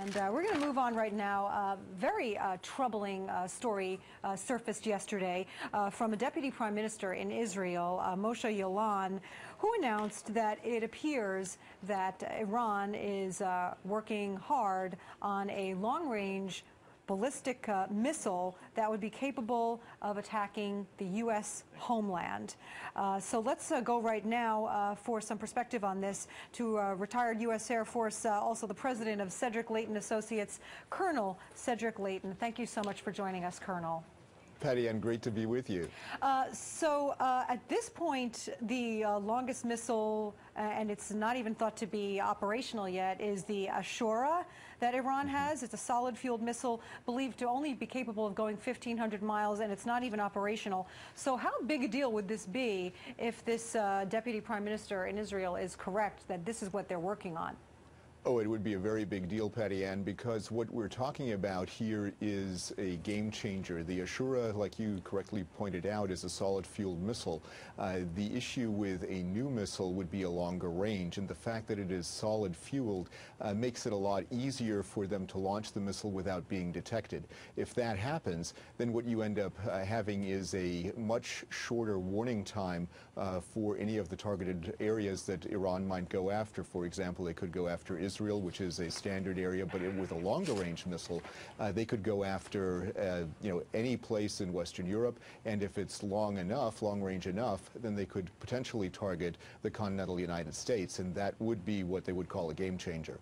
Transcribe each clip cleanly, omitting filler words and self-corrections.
And we're going to move on right now. Very troubling story surfaced yesterday from a deputy prime minister in Israel, Moshe Yaalon, who announced that it appears that Iran is working hard on a long-range ballistic missile that would be capable of attacking the U.S. homeland. So let's go right now for some perspective on this to retired U.S. Air Force, also the president of Cedric Leighton Associates, Colonel Cedric Leighton. Thank you so much for joining us, Colonel. Patty Ann, great to be with you. At this point, the longest missile, and it's not even thought to be operational yet, is the Ashura that Iran has. It's a solid-fueled missile believed to only be capable of going 1,500 miles, and it's not even operational. So how big a deal would this be if this deputy prime minister in Israel is correct that this is what they're working on? Oh, it would be a very big deal, Patty Ann, because what we're talking about here is a game changer. The Ashura, like you correctly pointed out, is a solid-fueled missile. The issue with a new missile would be a longer range, and the fact that it is solid-fueled makes it a lot easier for them to launch the missile without being detected. If that happens, then what you end up having is a much shorter warning time for any of the targeted areas that Iran might go after. For example, they could go after Israel, which is a standard area, but with a longer range missile, they could go after any place in Western Europe, and if it's long range enough, then they could potentially target the continental United States, and that would be what they would call a game changer.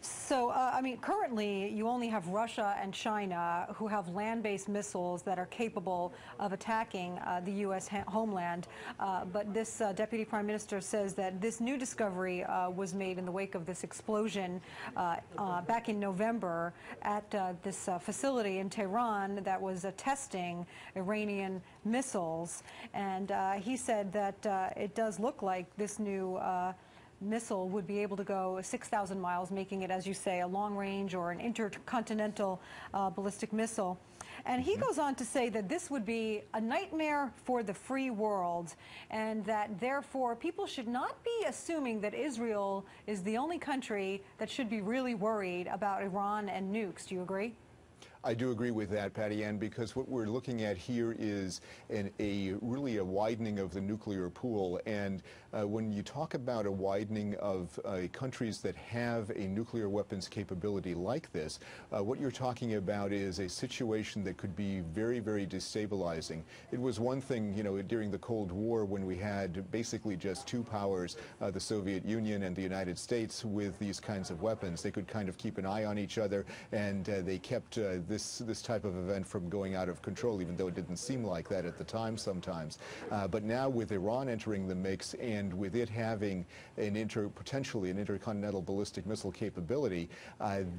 So, I mean, currently you only have Russia and China who have land-based missiles that are capable of attacking the U.S. homeland. But this deputy prime minister says that this new discovery was made in the wake of this explosion back in November at this facility in Tehran that was testing Iranian missiles. And he said that it does look like this new missile would be able to go 6,000 miles, making it, as you say, a long-range or an intercontinental ballistic missile. And he goes on to say that this would be a nightmare for the free world, and that therefore people should not be assuming that Israel is the only country that should be really worried about Iran and nukes. Do you agree? I do agree with that, Patty Ann, because what we're looking at here is really a widening of the nuclear pool. And when you talk about a widening of countries that have a nuclear weapons capability like this, what you're talking about is a situation that could be very, very destabilizing. It was one thing, during the Cold War when we had basically just two powers, the Soviet Union and the United States, with these kinds of weapons. They could kind of keep an eye on each other, and they kept this type of event from going out of control, even though it didn't seem like that at the time sometimes. But now with Iran entering the mix and with it having potentially an intercontinental ballistic missile capability,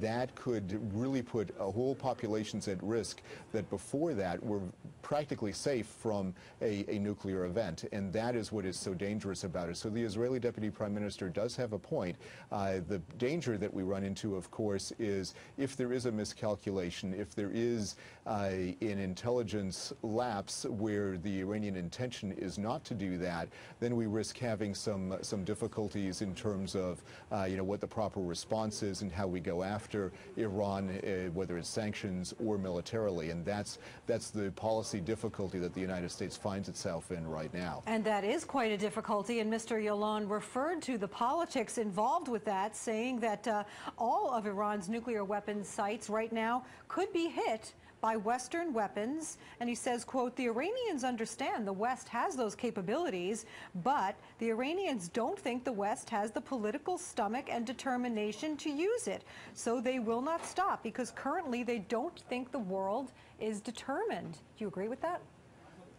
that could really put whole populations at risk that before that were practically safe from a nuclear event. And that is what is so dangerous about it. So the Israeli deputy prime minister does have a point. The danger that we run into, of course, is if there is a miscalculation, if there is an intelligence lapse where the Iranian intention is not to do that, then we risk having some difficulties in terms of what the proper response is and how we go after Iran, whether it's sanctions or militarily. And that's the policy difficulty that the United States finds itself in right now. And that is quite a difficulty. And Mr. Yaalon referred to the politics involved with that, saying that all of Iran's nuclear weapons sites right now could be hit by Western weapons. And he says, quote, the Iranians understand the West has those capabilities, but the Iranians don't think the West has the political stomach and determination to use it. So they will not stop, because currently they don't think the world is determined. Do you agree with that?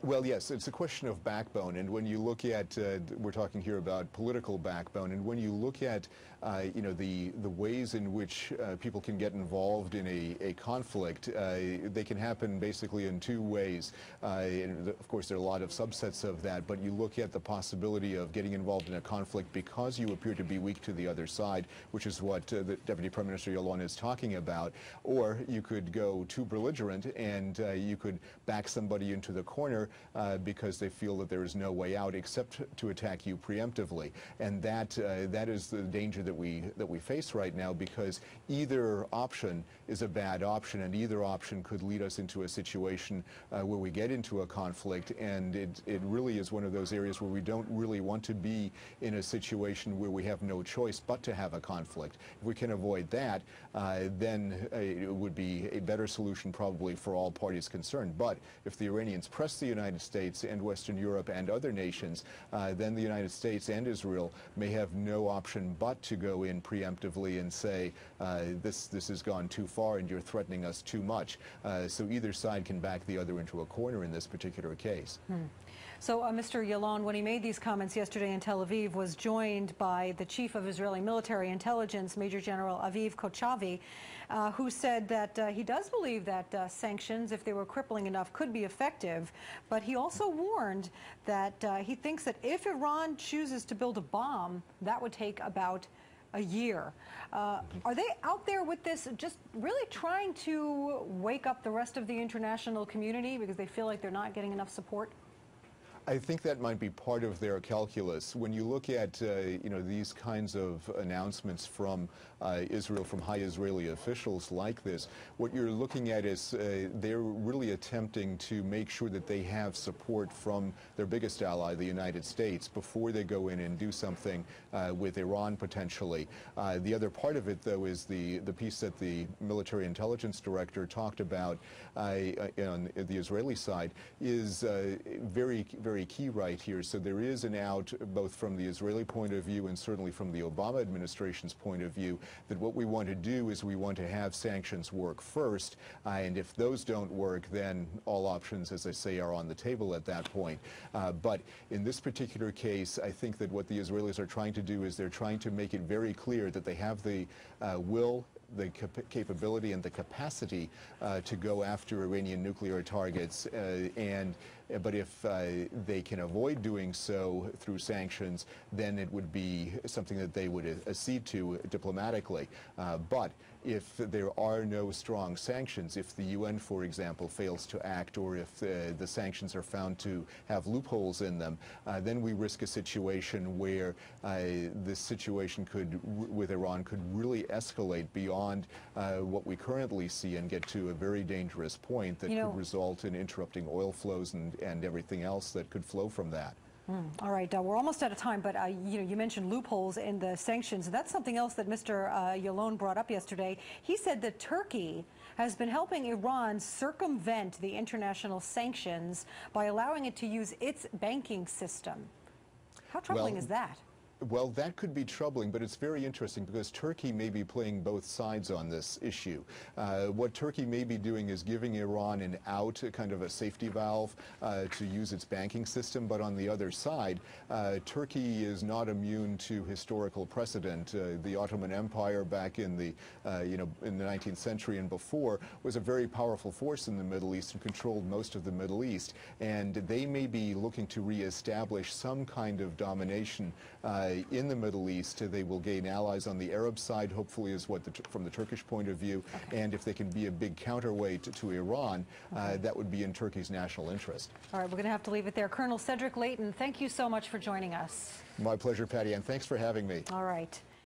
Well, yes, it's a question of backbone, and when you look at, we're talking here about political backbone, and when you look at, the ways in which people can get involved in a conflict, they can happen basically in two ways. And of course, there are a lot of subsets of that, but you look at the possibility of getting involved in a conflict because you appear to be weak to the other side, which is what the Deputy Prime Minister Yaalon is talking about, or you could go too belligerent and you could back somebody into the corner because they feel that there is no way out except to attack you preemptively. And that is the danger that we face right now, because either option is a bad option, and either option could lead us into a situation where we get into a conflict. And it really is one of those areas where we don't really want to be in a situation where we have no choice but to have a conflict. If we can avoid that, then it would be a better solution probably for all parties concerned. But if the Iranians press the United States and Western Europe and other nations, then the United States and Israel may have no option but to go in preemptively and say, this has gone too far and you're threatening us too much. So either side can back the other into a corner in this particular case. So Mr. Yalon, when he made these comments yesterday in Tel Aviv, was joined by the chief of Israeli military intelligence, Major General Aviv Kochavi, who said that he does believe that sanctions, if they were crippling enough, could be effective. But he also warned that he thinks that if Iran chooses to build a bomb, that would take about a year. Are they out there with this, just really trying to wake up the rest of the international community because they feel like they're not getting enough support? I think that might be part of their calculus. When you look at these kinds of announcements from Israel, from high Israeli officials like this, what you're looking at is they're really attempting to make sure that they have support from their biggest ally, the United States, before they go in and do something with Iran potentially. The other part of it, though, is the piece that the military intelligence director talked about on the Israeli side is very key right here. So there is an out, both from the Israeli point of view and certainly from the Obama administration's point of view, that what we want to do is we want to have sanctions work first, and if those don't work, then all options, as I say, are on the table at that point. But in this particular case, I think that what the Israelis are trying to do is they're trying to make it very clear that they have the will, the capability and the capacity to go after Iranian nuclear targets, but if they can avoid doing so through sanctions, then it would be something that they would accede to diplomatically. But if there are no strong sanctions, if the UN, for example, fails to act, or if the sanctions are found to have loopholes in them, then we risk a situation where this situation with Iran could really escalate beyond what we currently see and get to a very dangerous point that could result in interrupting oil flows and everything else that could flow from that. All right, we're almost out of time, but you mentioned loopholes in the sanctions. That's something else that Mr. Yalon brought up yesterday. He said that Turkey has been helping Iran circumvent the international sanctions by allowing it to use its banking system. How troubling is that? Well, that could be troubling, but it's very interesting because Turkey may be playing both sides on this issue. What Turkey may be doing is giving Iran an out, kind of a safety valve to use its banking system. But on the other side, Turkey is not immune to historical precedent. The Ottoman Empire back in the in the 19th century and before was a very powerful force in the Middle East and controlled most of the Middle East. And they may be looking to reestablish some kind of domination in the Middle East. They will gain allies on the Arab side, hopefully, is what from the Turkish point of view. Okay. And if they can be a big counterweight to Iran, that would be in Turkey's national interest. All right, we're going to have to leave it there. Colonel Cedric Leighton, thank you so much for joining us. My pleasure, Patty, and thanks for having me. All right.